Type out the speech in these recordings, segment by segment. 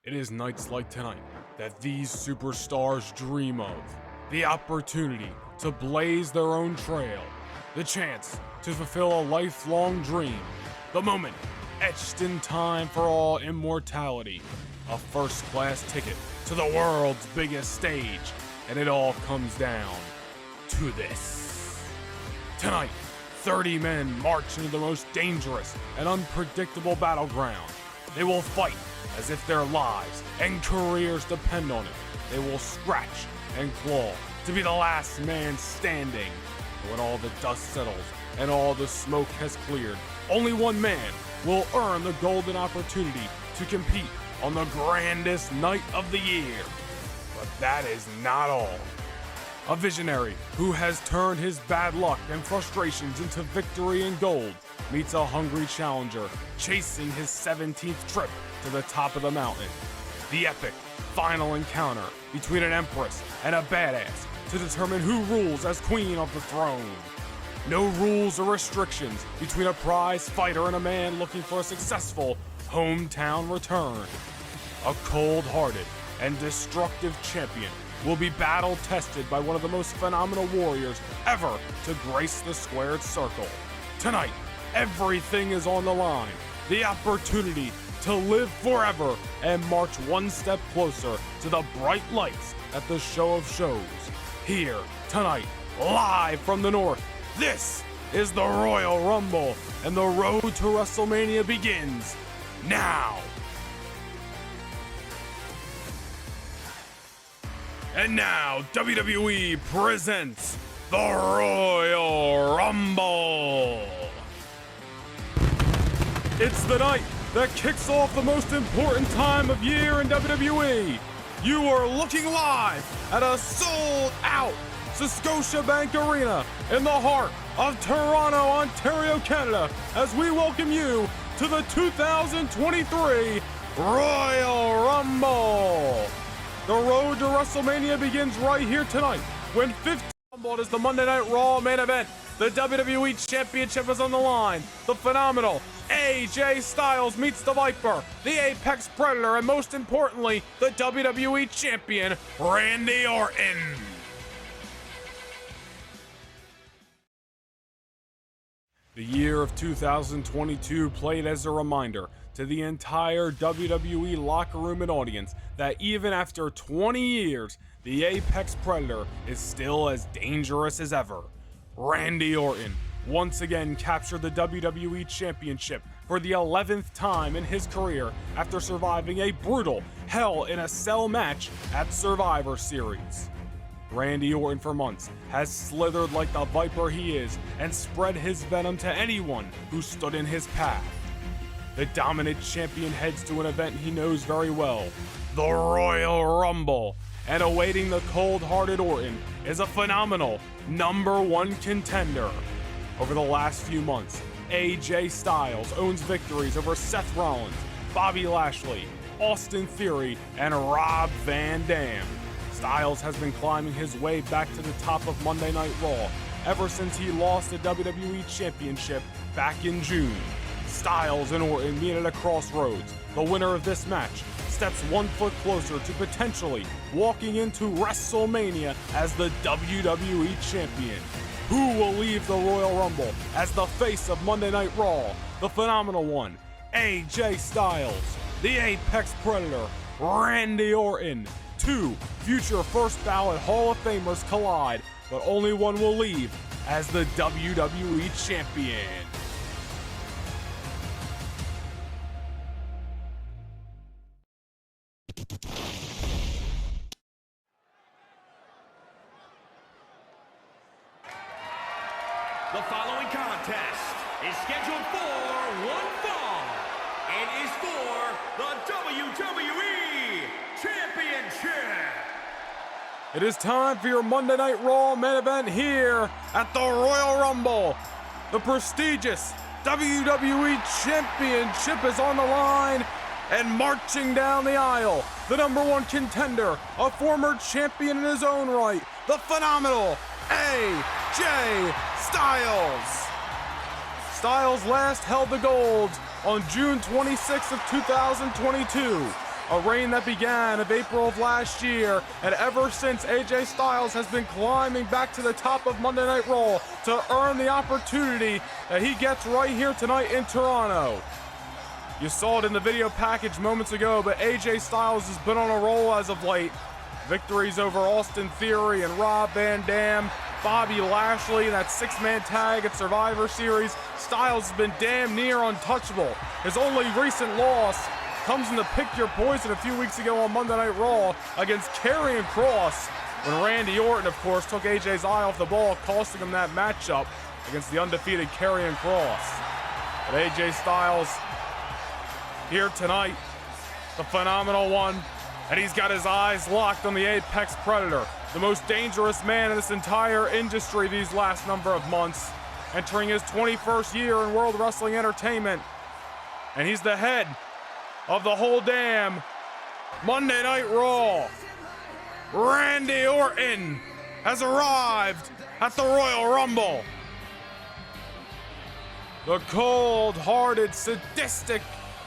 It is nights like tonight that these superstars dream of. The opportunity to blaze their own trail. The chance to fulfill a lifelong dream. The moment etched in time for all immortality. A first-class ticket to the world's biggest stage. And it all comes down to this. Tonight, 30 men march into the most dangerous and unpredictable battleground. They will fight as if their lives and careers depend on it. They will scratch and claw to be the last man standing. When all the dust settles and all the smoke has cleared, only one man will earn the golden opportunity to compete on the grandest night of the year. But that is not all. A visionary who has turned his bad luck and frustrations into victory and gold meets a hungry challenger chasing his 17th trip to the top of the mountain. The epic final encounter between an empress and a badass to determine who rules as queen of the throne. No rules or restrictions between a prize fighter and a man looking for a successful hometown return. A cold-hearted and destructive champion will be battle-tested by one of the most phenomenal warriors ever to grace the squared circle. Tonight, everything is on the line. The opportunity to live forever and march one step closer to the bright lights at the show of shows. Here, tonight, live from the north, this is the Royal Rumble, and the road to WrestleMania begins now. And now, WWE presents the Royal Rumble. It's the night that kicks off the most important time of year in WWE. You are looking live at a sold-out Scotiabank Arena in the heart of Toronto, Ontario, Canada, as we welcome you to the 2023 Royal Rumble. The road to WrestleMania begins right here tonight when 15 Rumble is the Monday Night Raw main event. The WWE Championship is on the line. The phenomenal AJ Styles meets the Viper, the Apex Predator, and most importantly, the WWE Champion, Randy Orton. The year of 2022 played as a reminder to the entire WWE locker room and audience that even after 20 years, the Apex Predator is still as dangerous as ever. Randy Orton once again captured the WWE Championship for the 11th time in his career after surviving a brutal Hell in a Cell match at Survivor Series. Randy Orton for months has slithered like the Viper he is and spread his venom to anyone who stood in his path. The dominant champion heads to an event he knows very well, the Royal Rumble, and awaiting the cold-hearted Orton is a phenomenal #1 contender. Over the last few months, AJ Styles owns victories over Seth Rollins, Bobby Lashley, Austin Theory, and Rob Van Dam. Styles has been climbing his way back to the top of Monday Night Raw ever since he lost the WWE Championship back in June. Styles and Orton meet at a crossroads. The winner of this match steps 1 foot closer to potentially walking into WrestleMania as the WWE Champion. Who will leave the Royal Rumble as the face of Monday Night Raw? The phenomenal one, AJ Styles, the Apex Predator, Randy Orton. Two future first ballot Hall of Famers collide, but only one will leave as the WWE Champion. The following contest is scheduled for one fall and is for the WWE Championship. It is time for your Monday Night Raw main event here at the Royal Rumble. The prestigious WWE Championship is on the line, and marching down the aisle, the #1 contender, a former champion in his own right, the phenomenal AJ Styles. Styles last held the gold on June 26th of 2022 a reign that began in April of last year, and ever since, AJ Styles has been climbing back to the top of Monday Night Raw to earn the opportunity that he gets right here tonight in Toronto. You saw it in the video package moments ago, but AJ Styles has been on a roll as of late. Victories over Austin Theory and Rob Van Dam, Bobby Lashley, that 6-man tag at Survivor Series. Styles has been damn near untouchable. His only recent loss comes in the Pick Your Poison a few weeks ago on Monday Night Raw against Karrion Kross, when Randy Orton, of course, took AJ's eye off the ball, costing him that matchup against the undefeated Karrion Kross. But AJ Styles here tonight, the phenomenal one, and he's got his eyes locked on the Apex Predator, the most dangerous man in this entire industry these last number of months, entering his 21st year in World Wrestling Entertainment. And he's the head of the whole damn Monday Night Raw. Randy Orton has arrived at the Royal Rumble. The cold-hearted, sadistic,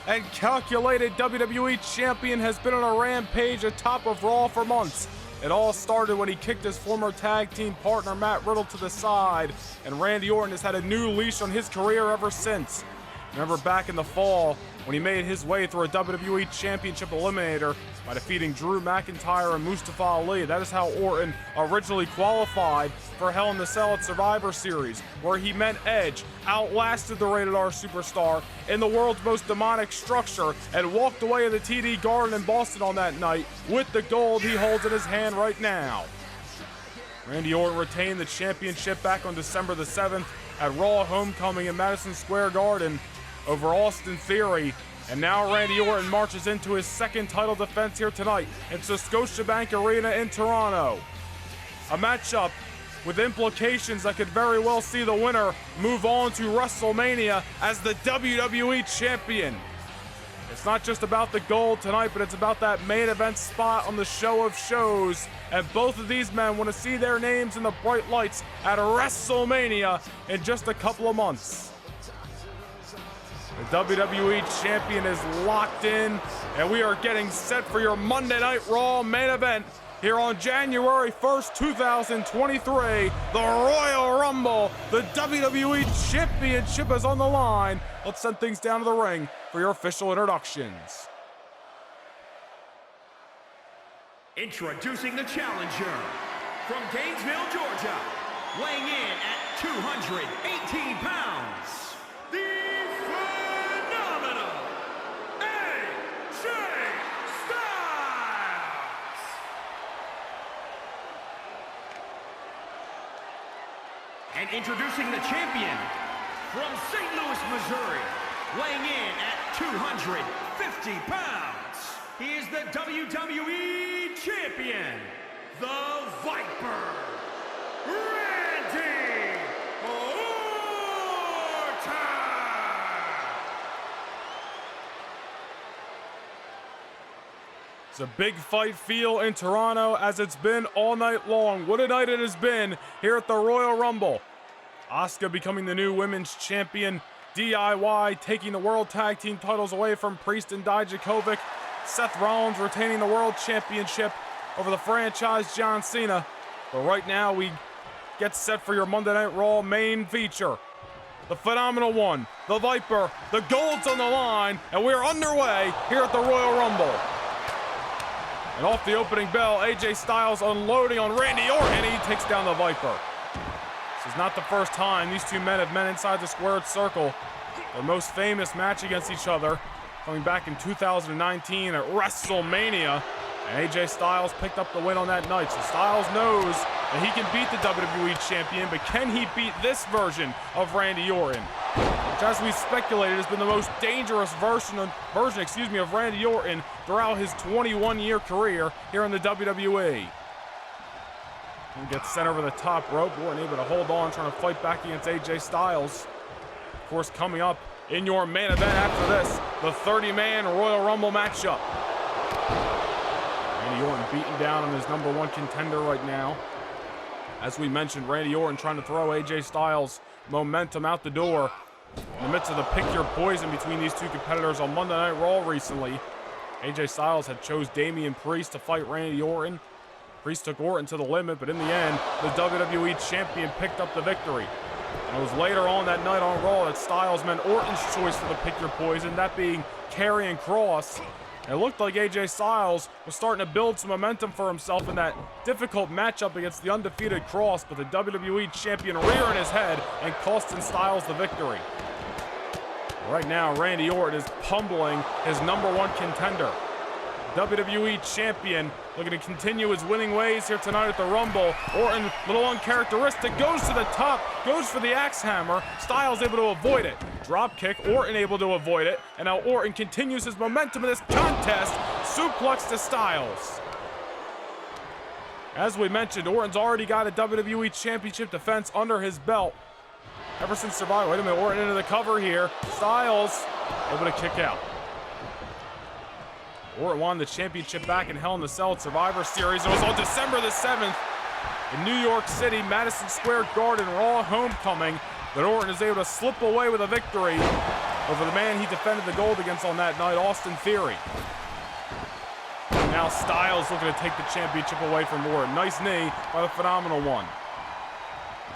and calculated WWE champion has been on a rampage atop of Raw for months. It all started when he kicked his former tag team partner Matt Riddle to the side, and Randy Orton has had a new leash on his career ever since. Remember back in the fall when he made his way through a WWE Championship Eliminator by defeating Drew McIntyre and Mustafa Ali. That is how Orton originally qualified for Hell in the Cell at Survivor Series, where he met Edge, outlasted the Rated R Superstar in the world's most demonic structure, and walked away to the TD Garden in Boston on that night with the gold he holds in his hand right now. Randy Orton retained the championship back on December the 7th at Raw Homecoming in Madison Square Garden over Austin Theory, and now Randy Orton marches into his second title defense here tonight at Scotiabank Arena in Toronto. A matchup with implications that could very well see the winner move on to WrestleMania as the WWE Champion. It's not just about the gold tonight, but it's about that main event spot on the show of shows, and both of these men want to see their names in the bright lights at WrestleMania in just a couple of months. The WWE Champion is locked in, and we are getting set for your Monday Night Raw main event here on January 1st, 2023. The Royal Rumble, the WWE Championship is on the line. Let's send things down to the ring for your official introductions. Introducing the challenger from Gainesville, Georgia, weighing in at 218 pounds, the phenomenal AJ Styles. And introducing the champion from St. Louis, Missouri, weighing in at 250 pounds. He is the WWE Champion, the Viper, Randy Orton! It's a big fight feel in Toronto, as it's been all night long. What a night it has been here at the Royal Rumble. Asuka becoming the new women's champion, DIY taking the World Tag Team titles away from Priest and Dijakovic, Seth Rollins retaining the World Championship over the franchise John Cena. But right now we get set for your Monday Night Raw main feature. The phenomenal one, the Viper, the gold's on the line, and we're underway here at the Royal Rumble. And off the opening bell, AJ Styles unloading on Randy Orton, and he takes down the Viper. This is not the first time these two men have met inside the squared circle. Their most famous match against each other coming back in 2019 at WrestleMania, and AJ Styles picked up the win on that night. So Styles knows that he can beat the WWE Champion, but can he beat this version of Randy Orton? Which, as we speculated, has been the most dangerous version of Randy Orton throughout his 21-year career here in the WWE. And gets sent over the top rope. Orton able to hold on, trying to fight back against AJ Styles. Of course, coming up in your main event after this, the 30-man Royal Rumble matchup. Randy Orton beaten down on his #1 contender right now. As we mentioned, Randy Orton trying to throw AJ Styles' momentum out the door in the midst of the pick your poison between these two competitors on Monday Night Raw recently. AJ Styles had chose Damian Priest to fight Randy Orton. Priest took Orton to the limit, but in the end, the WWE Champion picked up the victory. And it was later on that night on Raw that Styles meant Orton's choice for the Pick Your Poison, that being Karrion Kross. And it looked like AJ Styles was starting to build some momentum for himself in that difficult matchup against the undefeated Kross, but the WWE Champion rearing his head and costing Styles the victory. Right now, Randy Orton is pummeling his #1 contender. WWE Champion looking to continue his winning ways here tonight at the Rumble. Orton, little uncharacteristic, goes to the top, goes for the axe hammer. Styles able to avoid it. Drop kick, Orton able to avoid it. And now Orton continues his momentum in this contest. Suplex to Styles. As we mentioned, Orton's already got a WWE Championship defense under his belt ever since Survivor. Wait a minute, Orton into the cover here. Styles able to kick out. Orton won the championship back in Hell in the Cell at Survivor Series. It was on December the 7th in New York City, Madison Square Garden, Raw homecoming, that Orton is able to slip away with a victory over the man he defended the gold against on that night, Austin Theory. Now Styles looking to take the championship away from Orton. Nice knee by the Phenomenal One.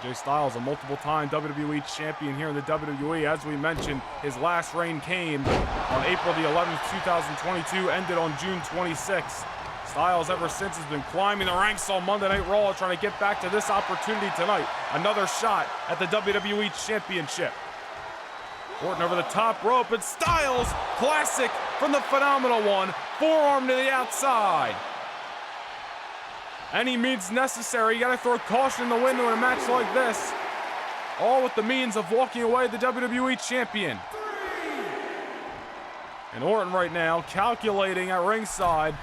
AJ Styles, a multiple-time WWE champion here in the WWE. As we mentioned, his last reign came on April the 11th, 2022, ended on June 26th. Styles, ever since, has been climbing the ranks on Monday Night Raw, trying to get back to this opportunity tonight. Another shot at the WWE Championship. Orton over the top rope, and Styles, classic from the Phenomenal One, forearm to the outside. Any means necessary. You gotta throw caution in the window in a match like this. All with the means of walking away the WWE Champion. And Orton right now calculating at ringside,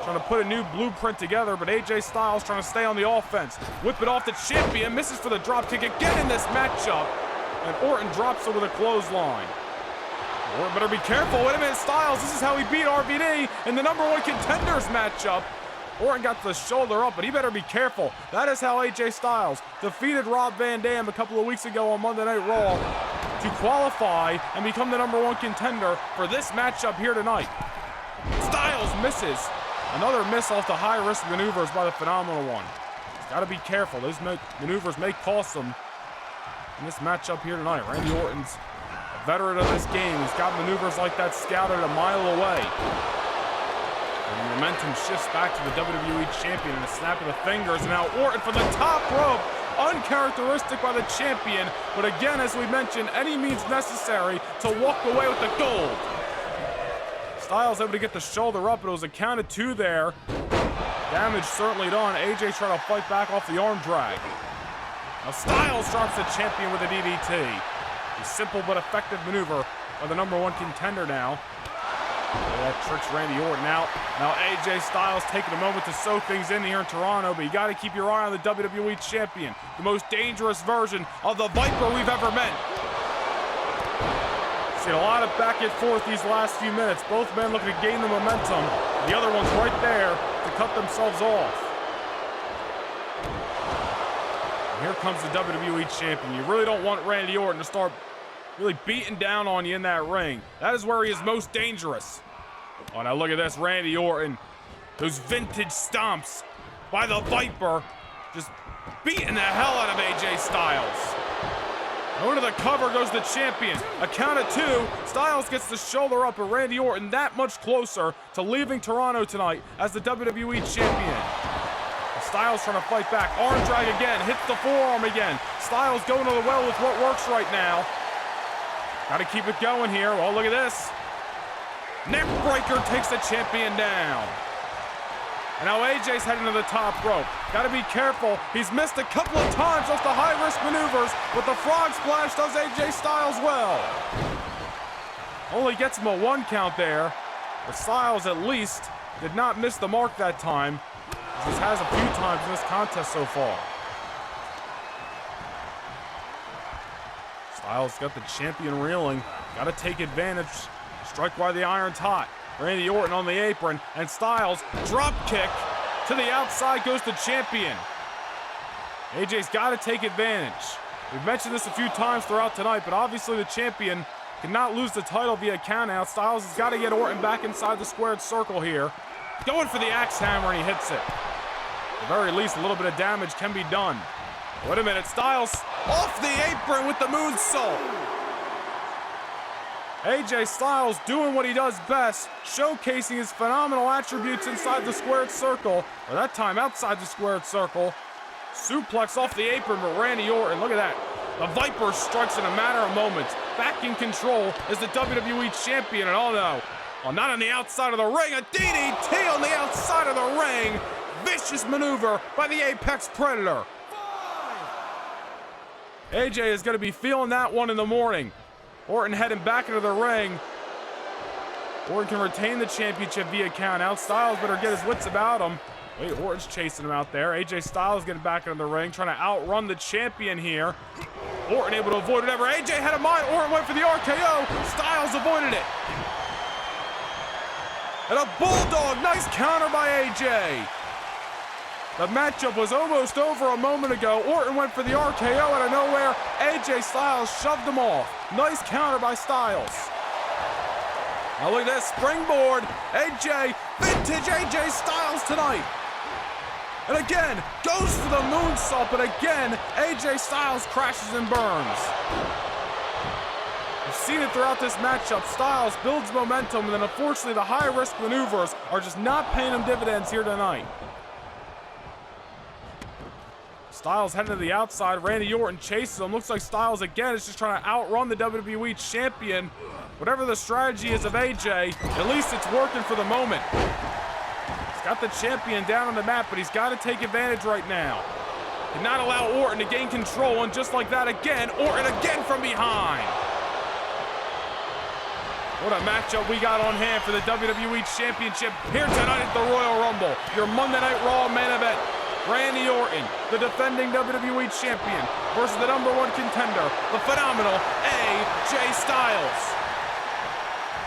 trying to put a new blueprint together, but AJ Styles trying to stay on the offense. Whip it off the champion, misses for the drop kick again in this matchup, and Orton drops it with a clothesline. Orton better be careful. Wait a minute, Styles, this is how he beat RVD in the #1 contenders matchup. Orton got the shoulder up, but he better be careful. That is how AJ Styles defeated Rob Van Dam a couple of weeks ago on Monday Night Raw to qualify and become the #1 contender for this matchup here tonight. Styles misses. Another miss off the high-risk maneuvers by the Phenomenal One. He's got to be careful. Those maneuvers may cost him in this matchup here tonight. Randy Orton's a veteran of this game. He's got maneuvers like that scouted a mile away. And the momentum shifts back to the WWE Champion in a snap of the fingers. And now Orton from the top rope. Uncharacteristic by the champion. But again, as we mentioned, any means necessary to walk away with the gold. Styles able to get the shoulder up, but it was a count of 2 there. Damage certainly done. AJ trying to fight back off the arm drag. Now Styles drops the champion with a DDT. A simple but effective maneuver by the #1 contender now. That tricks Randy Orton out. Now AJ Styles taking a moment to soak things in here in Toronto, but you got to keep your eye on the WWE Champion, the most dangerous version of the Viper we've ever met. Seen a lot of back and forth these last few minutes. Both men looking to gain the momentum. The other one's right there to cut themselves off. And here comes the WWE Champion. You really don't want Randy Orton to start really beating down on you in that ring. That is where he is most dangerous. Oh, now look at this, Randy Orton. Those vintage stomps by the Viper, just beating the hell out of AJ Styles. Over to the cover goes the champion. A count of 2. Styles gets the shoulder up, and Randy Orton that much closer to leaving Toronto tonight as the WWE Champion. Styles trying to fight back. Arm drag again. Hits the forearm again. Styles going to the well with what works right now. Got to keep it going here. Oh, look at this. Neck breaker takes the champion down. And now AJ's heading to the top rope. Got to be careful. He's missed a couple of times off the high-risk maneuvers, but the frog splash does AJ Styles well. Only gets him a 1 count there, but Styles at least did not miss the mark that time. This has a few times in this contest so far. Styles got the champion reeling. Got to take advantage. Strike while the iron's hot. Randy Orton on the apron, and Styles drop kick to the outside goes the champion. AJ's got to take advantage. We've mentioned this a few times throughout tonight, but obviously the champion Cannot lose the title via countout. Styles has got to get Orton back inside the squared circle here. Going for the axe hammer, and he hits it. At the very least, a little bit of damage can be done. Wait a minute, Styles off the apron with the moonsault. AJ Styles doing what he does best, showcasing his phenomenal attributes inside the squared circle, or that time outside the squared circle. Suplex off the apron, but Randy Orton, look at that. The Viper strikes in a matter of moments. Back in control as the WWE Champion, and oh no. Well, not on the outside of the ring, a DDT on the outside of the ring. Vicious maneuver by the Apex Predator. AJ is going to be feeling that one in the morning. Orton heading back into the ring. Orton can retain the championship via countout. Styles better get his wits about him. Wait, Orton's chasing him out there. AJ Styles getting back into the ring, trying to outrun the champion here. Orton able to avoid whatever AJ had in mind. Orton went for the RKO. Styles avoided it. And a bulldog, nice counter by AJ. The matchup was almost over a moment ago. Orton went for the RKO out of nowhere. AJ Styles shoved him off. Nice counter by Styles. Now look at this springboard. AJ, vintage AJ Styles tonight. And again, goes for the moonsault, but again, AJ Styles crashes and burns. We've seen it throughout this matchup. Styles builds momentum, and then unfortunately the high-risk maneuvers are just not paying him dividends here tonight. Styles heading to the outside. Randy Orton chases him. Looks like Styles again is just trying to outrun the WWE Champion. Whatever the strategy is of AJ, at least it's working for the moment. He's got the champion down on the mat, but he's got to take advantage right now. Cannot allow Orton to gain control, and just like that again, Orton again from behind. What a matchup we got on hand for the WWE Championship here tonight at the Royal Rumble. Your Monday Night Raw main event. Randy Orton, the defending WWE Champion, versus the #1 contender, the phenomenal AJ Styles.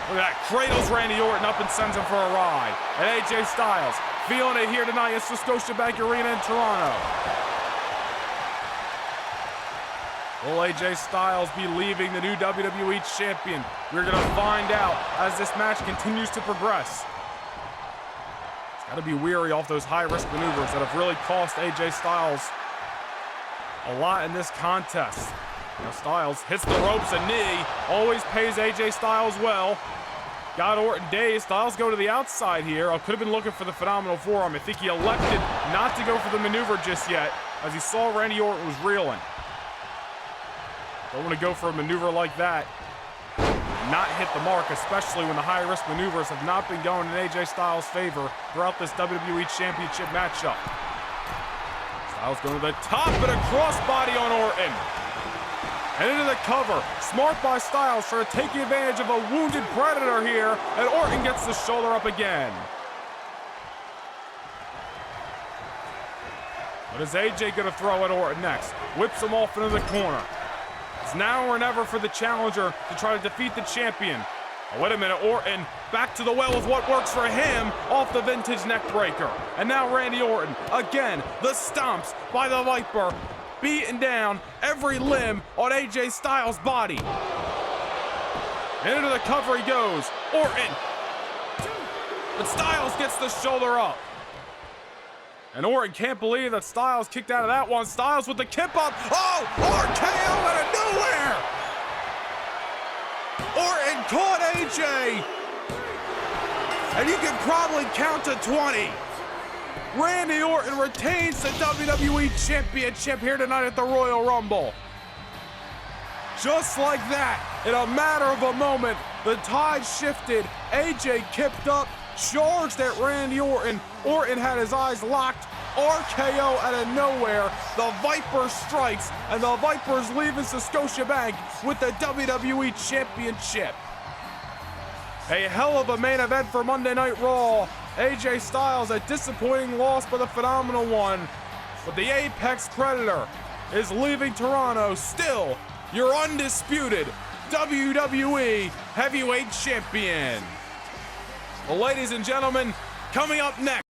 Look at that, cradles Randy Orton up and sends him for a ride. And AJ Styles, feeling it here tonight at the Scotiabank Arena in Toronto. Will AJ Styles be leaving the new WWE Champion? We're gonna find out as this match continues to progress. Got to be weary off those high-risk maneuvers that have really cost AJ Styles a lot in this contest. Now Styles hits the ropes, a knee. Always pays AJ Styles well. Got Orton dazed. Styles go to the outside here. I could have been looking for the phenomenal forearm. I think he elected not to go for the maneuver just yet as he saw Randy Orton was reeling. Don't want to go for a maneuver like that. Not hit the mark, especially when the high-risk maneuvers have not been going in AJ Styles' favor throughout this WWE Championship matchup. Styles going to the top and a crossbody on Orton. And into the cover. Smart by Styles trying to take advantage of a wounded Predator here, and Orton gets the shoulder up again. What is AJ going to throw at Orton next? Whips him off into the corner. It's now or never for the challenger to try to defeat the champion. Oh, wait a minute, Orton back to the well with what works for him off the vintage neckbreaker. And now Randy Orton, again, the stomps by the Viper, beating down every limb on AJ Styles' body. And into the cover he goes, Orton. But Styles gets the shoulder up. And Orton can't believe that Styles kicked out of that one. Styles with the kip up. Oh, RKO out of nowhere. Orton caught AJ. And you can probably count to 20. Randy Orton retains the WWE Championship here tonight at the Royal Rumble. Just like that, in a matter of a moment, the tide shifted. AJ kipped up, charged at Randy Orton. Orton had his eyes locked. RKO out of nowhere. The Viper strikes, and the Vipers leaving Scotiabank with the WWE Championship. A hell of a main event for Monday Night Raw. AJ Styles, a disappointing loss by the phenomenal one. But the Apex Predator is leaving Toronto, still your undisputed WWE Heavyweight Champion. Well, ladies and gentlemen, coming up next.